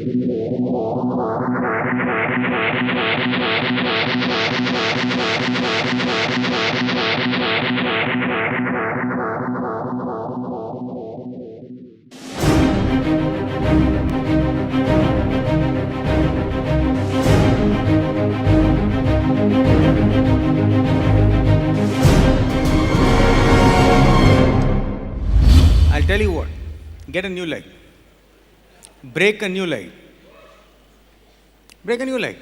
I'll tell you what, get a new leg. Break a new leg. Break a new leg.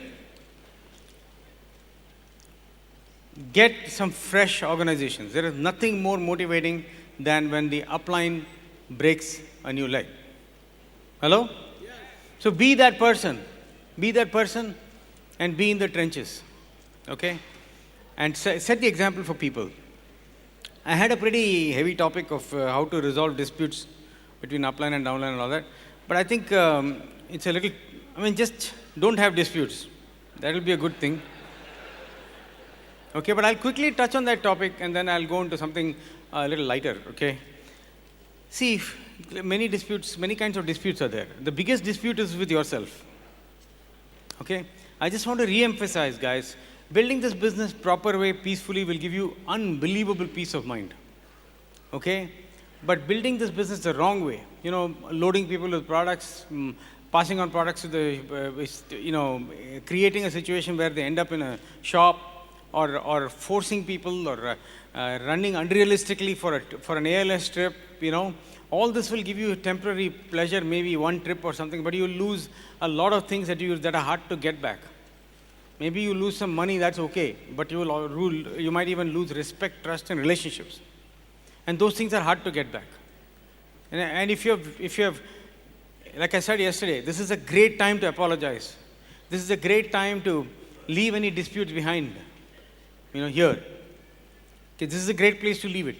Get some fresh organizations. There is nothing more motivating than when the upline breaks a new leg. Hello? Yes. So be that person. Be that person and be in the trenches. Okay? And set the example for people. I had a pretty heavy topic of how to resolve disputes between upline and downline and all that. But I think it's a little, just don't have disputes. That will be a good thing. Okay, but I'll quickly touch on that topic and then I'll go into something a little lighter, okay? See, many kinds of disputes are there. The biggest dispute is with yourself. Okay? I just want to re-emphasize, guys, building this business proper way, peacefully, will give you unbelievable peace of mind. Okay? But building this business the wrong way, loading people with products, passing on products to the, creating a situation where they end up in a shop, or forcing people, or running unrealistically for an ALS trip, all this will give you a temporary pleasure, maybe one trip or something, but you lose a lot of things that are hard to get back. Maybe you lose some money, that's okay, but you might even lose respect, trust, and relationships. And those things are hard to get back. And if you have, like I said yesterday, this is a great time to apologize. This is a great time to leave any disputes behind, here. Okay, this is a great place to leave it.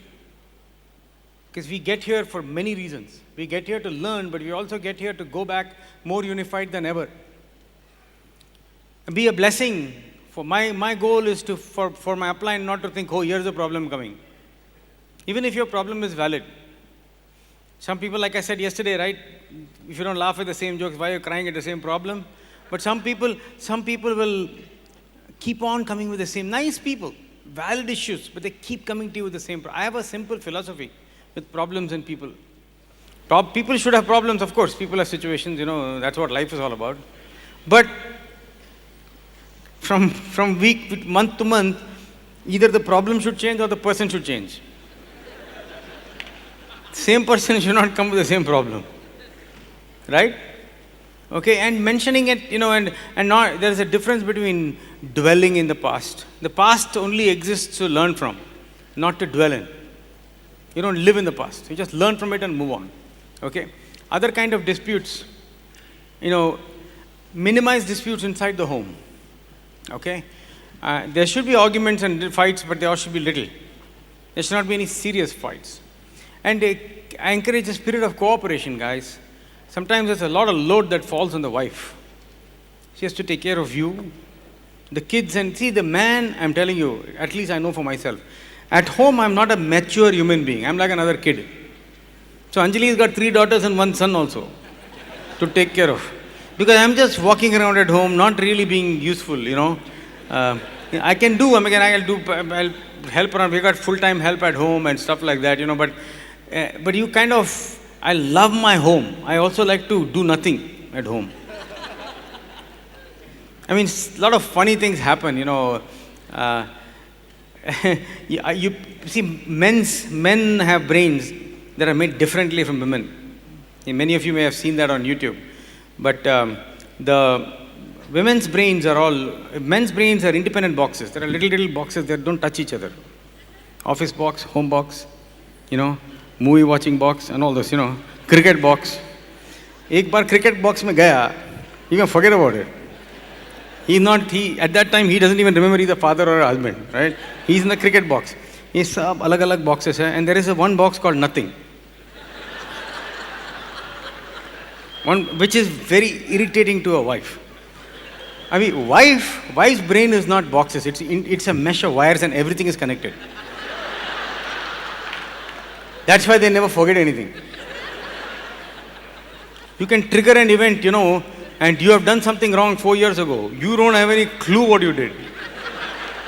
Because we get here for many reasons. We get here to learn, but we also get here to go back more unified than ever. And be a blessing. My goal is for my upline not to think, oh, here's a problem coming. Even if your problem is valid. Some people, like I said yesterday, right? If you don't laugh at the same jokes, why are you crying at the same problem? But some people will keep on coming with the same, nice people, valid issues, but they keep coming to you with the same. I have a simple philosophy with problems and people. People should have problems, of course. People have situations, that's what life is all about. But from month to month, either the problem should change or the person should change. Same person should not come with the same problem. Right? Okay, and mentioning it, and not, there is a difference between dwelling in the past. The past only exists to learn from, not to dwell in. You don't live in the past. You just learn from it and move on. Okay? Other kind of disputes, minimize disputes inside the home. Okay? There should be arguments and fights, but there should be little. There should not be any serious fights. And I encourage a spirit of cooperation, guys. Sometimes there's a lot of load that falls on the wife. She has to take care of you, the kids, and see, the man, I'm telling you, at least I know for myself. At home, I'm not a mature human being. I'm like another kid. So Anjali's got 3 daughters and 1 son also to take care of. Because I'm just walking around at home, not really being useful, I can do, I'll help around. We got full-time help at home and stuff like that, but you kind of, I love my home. I also like to do nothing at home. A lot of funny things happen, you see, men have brains that are made differently from women. Many of you may have seen that on YouTube. But the men's brains are independent boxes. There are little boxes that don't touch each other. Office box, home box, movie watching box and all this, cricket box. Ek bar cricket box mein gaya, you can forget about it. At that time, he doesn't even remember he's a father or a husband, right? He's in the cricket box. Ye sab alag boxes hai, and there is one box called nothing. Which is very irritating to a wife. Wife's brain is not boxes. It's a mesh of wires and everything is connected. That's why they never forget anything. You can trigger an event, and you have done something wrong 4 years ago. You don't have any clue what you did.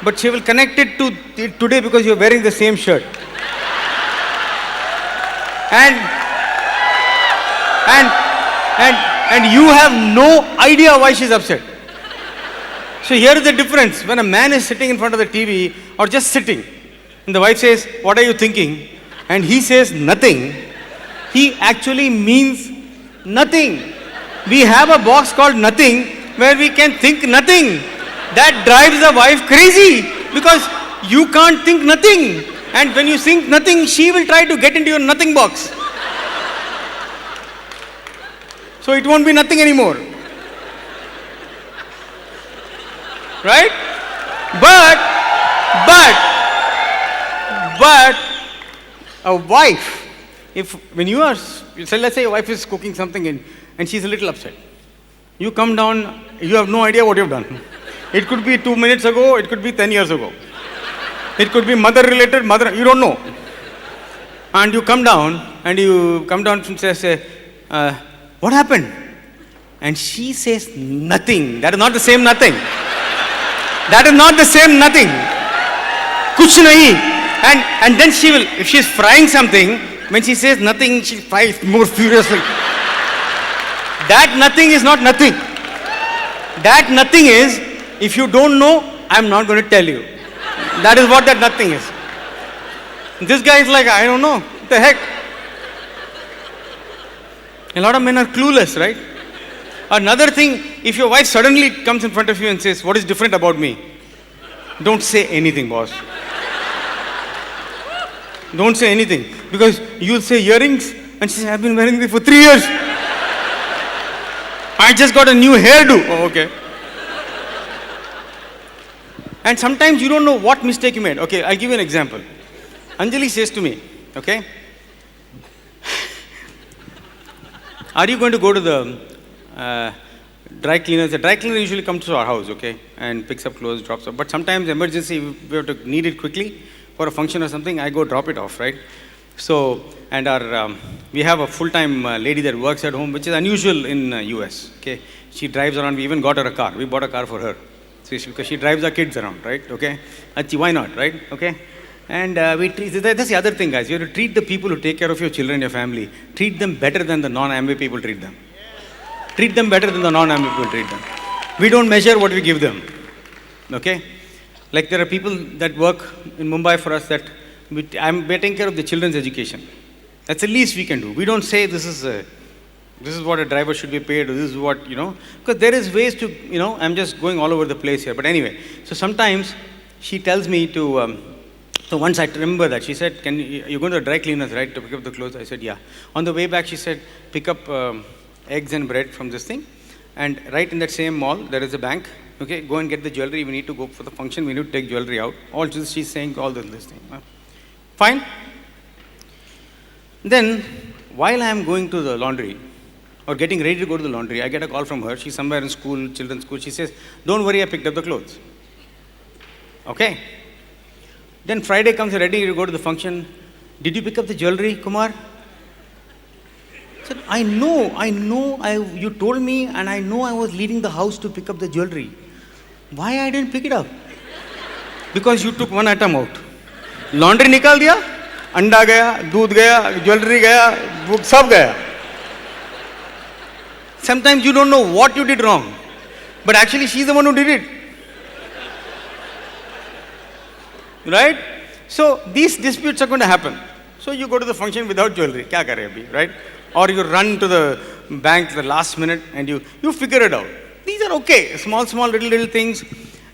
But she will connect it to it today because you're wearing the same shirt. And, and, and you have no idea why she's upset. So here is the difference. When a man is sitting in front of the TV or just sitting, and the wife says, "What are you thinking?" and he says nothing, he actually means nothing. We have a box called nothing where we can think nothing. That drives the wife crazy because you can't think nothing. And when you think nothing, she will try to get into your nothing box. So it won't be nothing anymore. Right? But a wife, when you are, so let's say your wife is cooking something and she's a little upset. You come down, you have no idea what you've done. It could be 2 minutes ago, it could be 10 years ago. It could be mother-related, you don't know. And you come down and say, what happened? And she says nothing. That is not the same nothing. That is not the same nothing. Kuch nahi. And then she will, if she is frying something, when she says nothing, she fries more furiously. That nothing is not nothing. That nothing is, if you don't know, I'm not going to tell you. That is what that nothing is. This guy is like, I don't know. What the heck? A lot of men are clueless, right? Another thing, if your wife suddenly comes in front of you and says, what is different about me? Don't say anything, boss. Don't say anything. Because you'll say earrings, and she says, I've been wearing them for 3 years. I just got a new hairdo. Oh, okay. And sometimes you don't know what mistake you made. Okay, I'll give you an example. Anjali says to me, okay, are you going to go to the dry cleaners? The dry cleaner usually comes to our house, okay, and picks up clothes, drops off. But sometimes emergency, we have to need it quickly for a function or something, I go drop it off, right? So, and we have a full-time lady that works at home, which is unusual in US, okay? She drives around, we even got her a car. We bought a car for her. So because she drives our kids around, right? Okay? Why not, right? Okay? And that's the other thing, guys. You have to treat the people who take care of your children, your family, treat them better than the non-Amway people treat them. Treat them better than the non-Amway people treat them. We don't measure what we give them. Okay? Like there are people that work in Mumbai for us that we're taking care of the children's education. That's the least we can do. We don't say this is what a driver should be paid, or this is what, because there is ways to, I'm just going all over the place here. But anyway, so sometimes she tells me to, so once I remember that, she said, you're going to the dry cleaners, right, to pick up the clothes? I said, yeah. On the way back, she said, pick up eggs and bread from this thing. And right in that same mall, there is a bank. Okay, go and get the jewelry. We need to go for the function. We need to take jewelry out. All she's saying, all this thing. Fine. Then, while I am going to the laundry, or getting ready to go to the laundry, I get a call from her. She's somewhere in school, children's school. She says, don't worry, I picked up the clothes. Okay. Then Friday comes, ready to go to the function. Did you pick up the jewelry, Kumar? I said, I know, you told me, and I know I was leaving the house to pick up the jewelry. Why I didn't pick it up? Because you took one item out. Laundry निकाल दिया, अंडा गया, दूध गया, jewelry गया, book सब गया. Sometimes you don't know what you did wrong, but actually she's the one who did it. Right? So these disputes are going to happen. So you go to the function without jewelry. क्या करे अभी, right? Or you run to the bank the last minute and you figure it out. These are okay, small little things,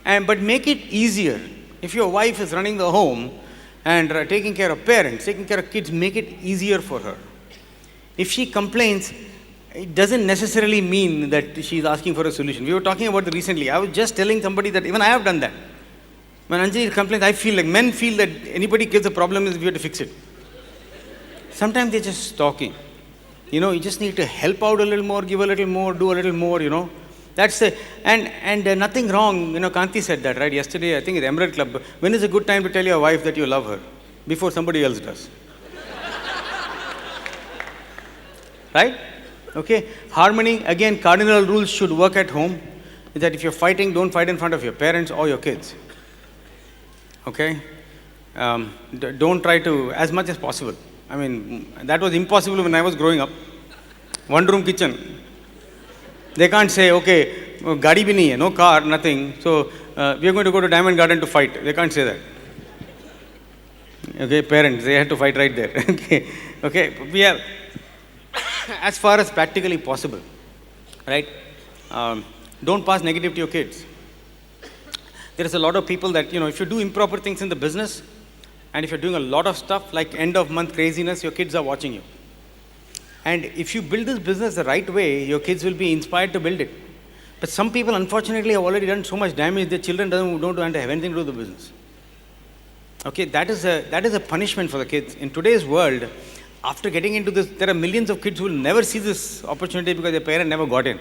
but make it easier. If your wife is running the home and taking care of parents, taking care of kids, make it easier for her. If she complains, it doesn't necessarily mean that she's asking for a solution. We were talking about it recently. I was just telling somebody that even I have done that. When Anjali complains, I feel like men feel that anybody gives a problem is we have to fix it. Sometimes they're just talking. You just need to help out a little more, give a little more, do a little more, That's the, and nothing wrong. Kanti said that, right? Yesterday, I think at the Emerald Club. When is a good time to tell your wife that you love her? Before somebody else does. Right? Okay, harmony, again, cardinal rules should work at home. Is that if you're fighting, don't fight in front of your parents or your kids. Okay, don't try to, as much as possible. I mean, that was impossible when I was growing up. One room kitchen. They can't say, okay, gadi bhi nahi hai, no car, nothing. So we are going to go to Diamond Garden to fight. They can't say that. Okay, parents, they had to fight right there. Okay, we have, as far as practically possible, right? Don't pass negative to your kids. There is a lot of people that, if you do improper things in the business, and if you're doing a lot of stuff like end of month craziness, your kids are watching you. And if you build this business the right way, your kids will be inspired to build it. But some people, unfortunately, have already done so much damage, their children don't want to have anything to do with the business. Okay, that is a punishment for the kids. In today's world, after getting into this, there are millions of kids who will never see this opportunity because their parent never got in.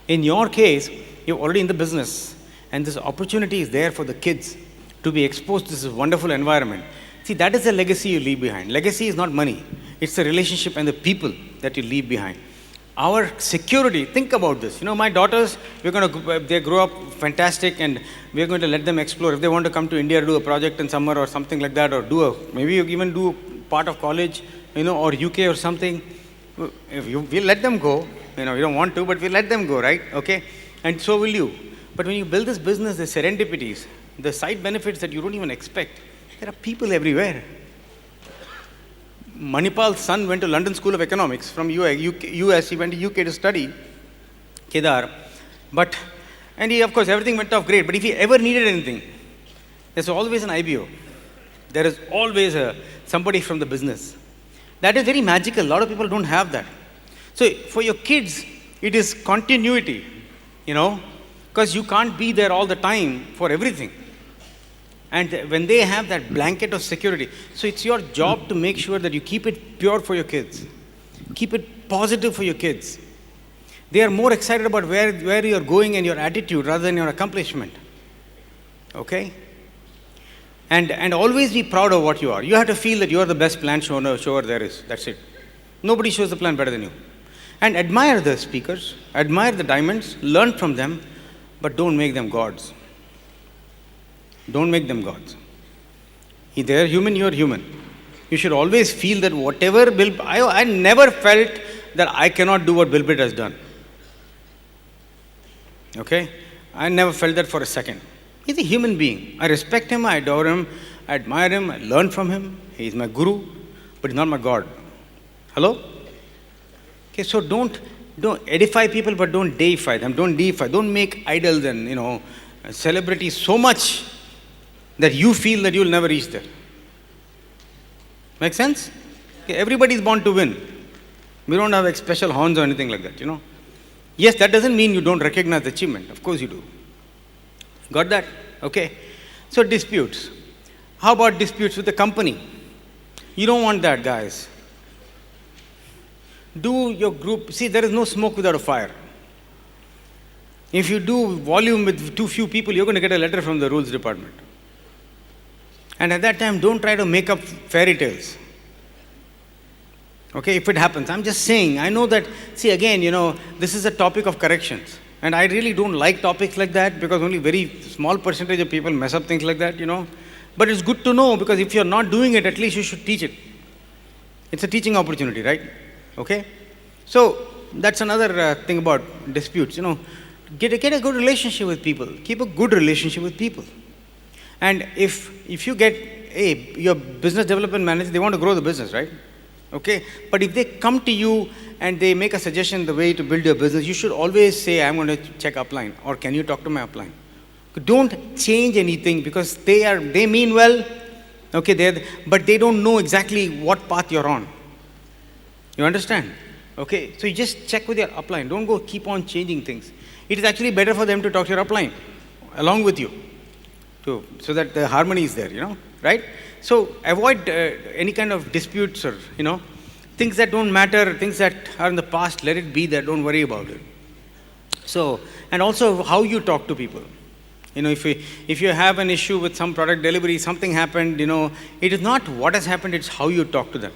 In your case, you're already in the business, and this opportunity is there for the kids to be exposed to this wonderful environment. See, that is the legacy you leave behind. Legacy is not money. It's the relationship and the people that you leave behind. Our security, think about this. My daughters, they grow up fantastic, and we're going to let them explore. If they want to come to India to do a project in summer or something like that, or maybe even do part of college, or UK or something, we'll let them go. You don't want to, but we'll let them go, right? Okay? And so will you. But when you build this business, the serendipities, the side benefits that you don't even expect, there are people everywhere. Manipal's son went to London School of Economics from US. He went to UK to study, Kedar. And he, of course, everything went off great. But if he ever needed anything, there's always an IBO. There is always somebody from the business. That is very magical. A lot of people don't have that. So for your kids, it is continuity, because you can't be there all the time for everything. And when they have that blanket of security, so it's your job to make sure that you keep it pure for your kids. Keep it positive for your kids. They are more excited about where you're going and your attitude rather than your accomplishment. Okay? And always be proud of what you are. You have to feel that you are the best plan shower there is. That's it. Nobody shows the plan better than you. And admire the speakers, admire the diamonds, learn from them, but don't make them gods. Don't make them gods. If they are human, you are human. You should always feel that whatever I never felt that I cannot do what Bill Pitt has done. Okay? I never felt that for a second. He's a human being. I respect him, I adore him, I admire him, I learn from him. He's my guru, but he's not my God. Hello? Okay, so don't edify people, but don't deify them. Don't deify. Don't make idols and, celebrities so much that you feel that you'll never reach there. Make sense? Okay, everybody is born to win. We don't have special horns or anything like that, Yes, that doesn't mean you don't recognize achievement. Of course you do. Got that? Okay. So disputes. How about disputes with the company? You don't want that, guys. Do your group, see, there is no smoke without a fire. If you do volume with too few people, you're going to get a letter from the rules department. And at that time, don't try to make up fairy tales. Okay, if it happens. I'm just saying, I know that, see again, this is a topic of corrections. And I really don't like topics like that because only very small percentage of people mess up things like that, But it's good to know because if you're not doing it, at least you should teach it. It's a teaching opportunity, right? Okay? So, that's another thing about disputes, Get a good relationship with people. Keep a good relationship with people. And if you get, your business development manager, they want to grow the business, right? Okay? But if they come to you and they make a suggestion the way to build your business, you should always say, I'm going to check upline, or can you talk to my upline? Don't change anything because they mean well, okay, but they don't know exactly what path you're on. You understand? Okay, so you just check with your upline. Don't go keep on changing things. It is actually better for them to talk to your upline along with you, so that the harmony is there, right? So avoid any kind of disputes or, things that don't matter, things that are in the past, let it be there, don't worry about it. So, and also how you talk to people. If you have an issue with some product delivery, something happened, it is not what has happened, it's how you talk to them.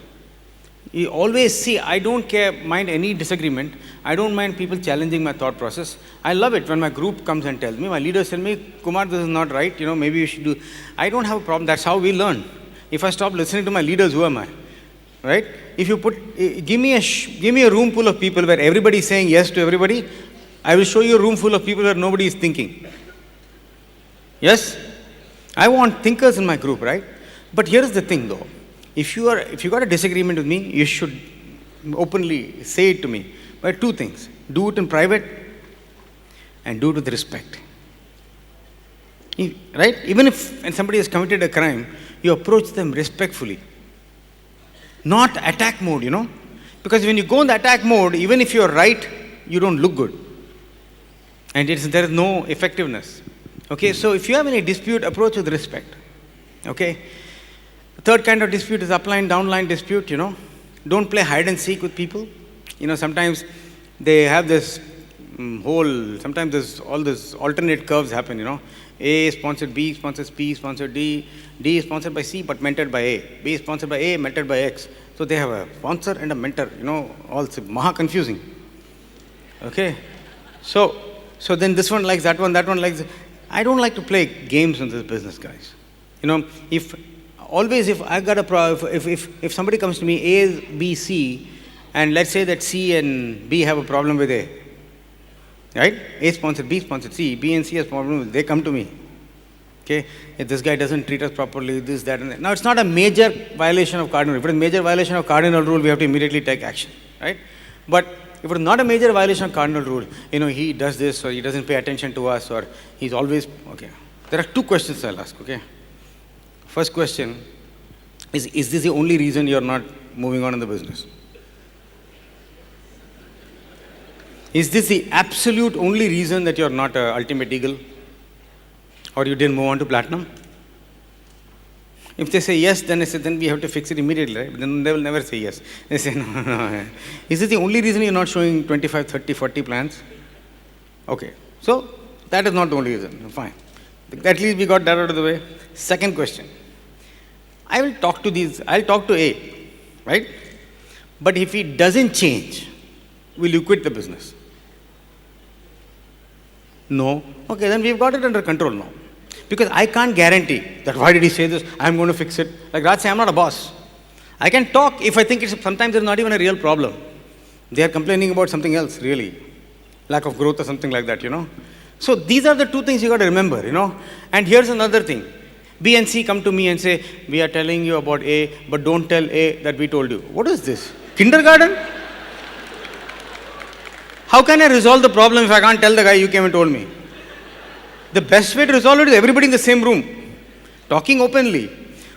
You always see, I don't mind any disagreement. I don't mind people challenging my thought process. I love it when my group comes and tells me, my leaders tell me, Kumar, this is not right, maybe you should do. I don't have a problem. That's how we learn. If I stop listening to my leaders, who am I? Right? If you give me a room full of people where everybody is saying yes to everybody, I will show you a room full of people where nobody is thinking. Yes? I want thinkers in my group, right? But here's the thing though. If you got a disagreement with me, you should openly say it to me. But two things. Do it in private and do it with respect. Right? Even if somebody has committed a crime, you approach them respectfully. Not attack mode, Because when you go in the attack mode, even if you're right, you don't look good. And there is no effectiveness. Okay, so if you have any dispute, approach with respect. Okay? The third kind of dispute is upline, downline dispute, Don't play hide and seek with people. Sometimes they have this sometimes there's all this alternate curves happen, A sponsored B, sponsors P, sponsored D, D is sponsored by C but mentored by A, B is sponsored by A, mentored by X. So they have a sponsor and a mentor, all maha confusing. Okay? So then this one likes that one likes. I don't like to play games in this business, guys. If I got if somebody comes to me, A, B, C, and let's say that C and B have a problem with A, right? A sponsored B, sponsored C, B and C has problems, they come to me. Okay? If this guy doesn't treat us properly, this, that, and that. Now, it's not a major violation of cardinal rule. If it's a major violation of cardinal rule, we have to immediately take action, right? But if it's not a major violation of cardinal rule, he does this, or he doesn't pay attention to us, or he's always, okay. There are two questions I'll ask, okay? First question is this the only reason you're not moving on in the business? Is this the absolute only reason that you're not an ultimate eagle? Or you didn't move on to platinum? If they say yes, then I say, then we have to fix it immediately, right? Then they will never say yes. They say, no. Is this the only reason you're not showing 25, 30, 40 plans? Okay. So, that is not the only reason. Fine. At least we got that out of the way. Second question. I'll talk to A, right? But if he doesn't change, will you quit the business? No. Okay, then we've got it under control now. Because I can't guarantee that, why did he say this? I'm going to fix it. Like Raj said, I'm not a boss. I can talk if I think sometimes it's not even a real problem. They are complaining about something else, really. Lack of growth or something like that, So these are the two things you got to remember, And here's another thing. B and C come to me and say, we are telling you about A, but don't tell A that we told you. What is this? Kindergarten? How can I resolve the problem if I can't tell the guy you came and told me? The best way to resolve it is everybody in the same room, talking openly.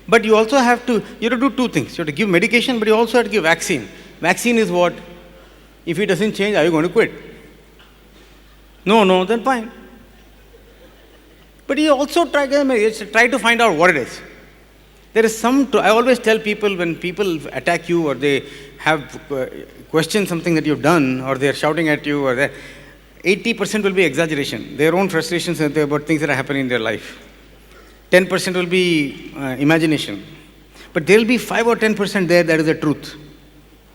But you also have to do two things. You have to give medication, but you also have to give vaccine. Vaccine is what? If it doesn't change, are you going to quit? No, then fine. But you also try to find out what it is. There is I always tell people, when people attack you or they have questioned something that you've done, or they're shouting at you, or 80% will be exaggeration, their own frustrations about things that are happening in their life. 10% will be imagination. But there will be 5 or 10% there that is the truth.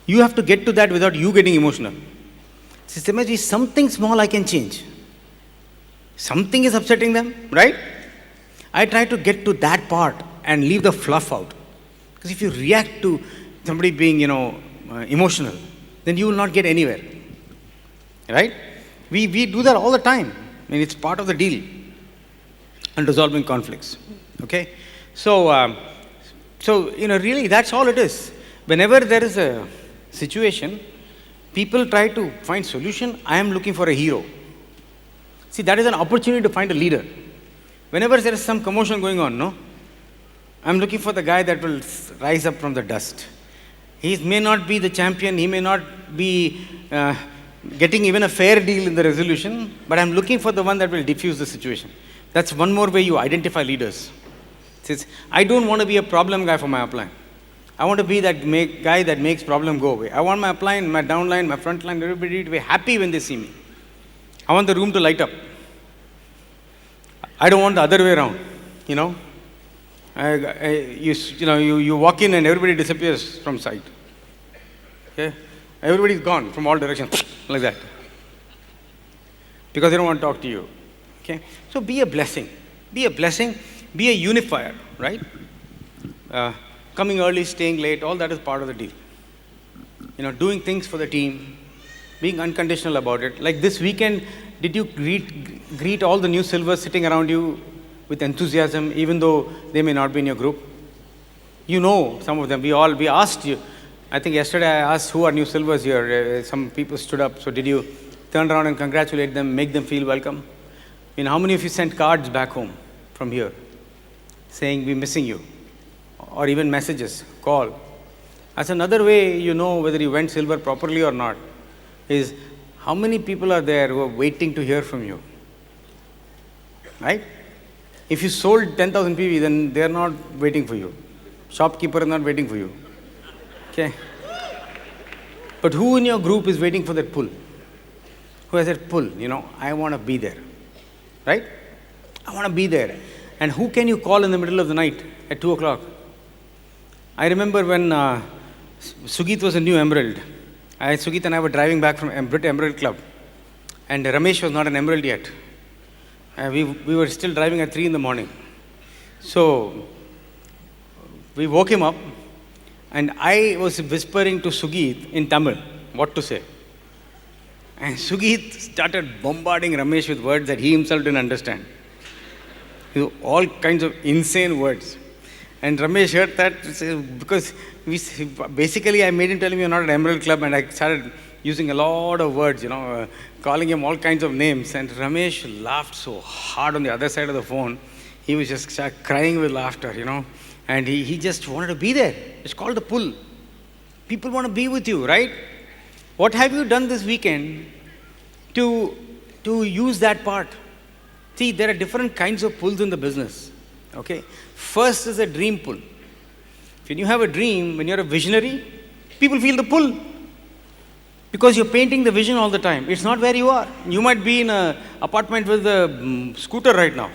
You have to get to that without you getting emotional. Systematically, something small I can change. Something is upsetting them, right? I try to get to that part and leave the fluff out. Because if you react to somebody being, emotional, then you will not get anywhere. Right? We do that all the time. I mean, it's part of the deal. And resolving conflicts. Okay? So, really, that's all it is. Whenever there is a situation, people try to find solution. I am looking for a hero. See, that is an opportunity to find a leader. Whenever there is some commotion going on, I'm looking for the guy that will rise up from the dust. He may not be the champion, he may not be getting even a fair deal in the resolution, but I'm looking for the one that will diffuse the situation. That's one more way you identify leaders. Says, I don't want to be a problem guy for my upline. I want to be that guy that makes problem go away. I want my upline, my downline, my frontline, everybody to be happy when they see me. I want the room to light up. I don't want the other way around, you walk in and everybody disappears from sight. Okay? Everybody's gone from all directions, like that. Because they don't want to talk to you. Okay? So be a blessing. Be a blessing. Be a unifier, right? Coming early, staying late, all that is part of the deal. Doing things for the team, being unconditional about it. Like this weekend, did you greet all the new silvers sitting around you with enthusiasm, even though they may not be in your group? Some of them. We asked you. I think yesterday I asked who are new silvers here. Some people stood up. So did you turn around and congratulate them, make them feel welcome? How many of you sent cards back home from here saying we're missing you? Or even messages, call. That's another way you know whether you went silver properly or not, is how many people are there who are waiting to hear from you? Right? If you sold 10,000 PV, then they're not waiting for you. Shopkeeper is not waiting for you. Okay? But who in your group is waiting for that pull? Who has that pull? I want to be there. Right? I want to be there. And who can you call in the middle of the night at 2 o'clock? I remember when Sugit was a new Emerald. Sugit and I were driving back from Brit Emerald Club. And Ramesh was not an Emerald yet. We were still driving at 3 in the morning. So we woke him up. And I was whispering to Sugit in Tamil what to say. And Sugit started bombarding Ramesh with words that he himself didn't understand. All kinds of insane words. And Ramesh heard that because basically I made him tell me you're not an Emerald Club, and I started using a lot of words, calling him all kinds of names. And Ramesh laughed so hard on the other side of the phone. He was just crying with laughter, And he just wanted to be there. It's called the pull. People want to be with you, right? What have you done this weekend to use that part? See, there are different kinds of pulls in the business. Okay? First is a dream pull. When you have a dream, when you're a visionary, people feel the pull. Because you're painting the vision all the time. It's not where you are. You might be in an apartment with a scooter right now,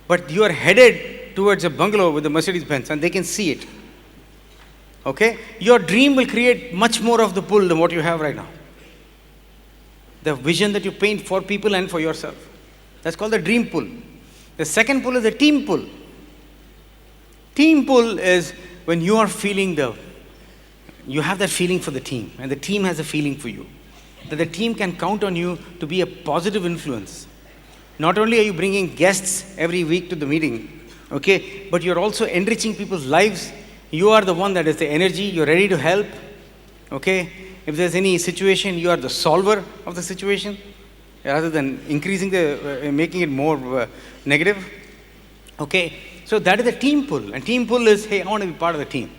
but you are headed towards a bungalow with a Mercedes-Benz, and they can see it. Okay? Your dream will create much more of the pull than what you have right now. The vision that you paint for people and for yourself. That's called the dream pull. The second pull is the team pull. Team pull is when you are feeling you have that feeling for the team, and the team has a feeling for you. That the team can count on you to be a positive influence. Not only are you bringing guests every week to the meeting, okay, but you're also enriching people's lives. You are the one that is the energy, you're ready to help, okay. If there's any situation, you are the solver of the situation, rather than making it more negative, okay. So that is the team pull, and team pull is, hey, I want to be part of the team.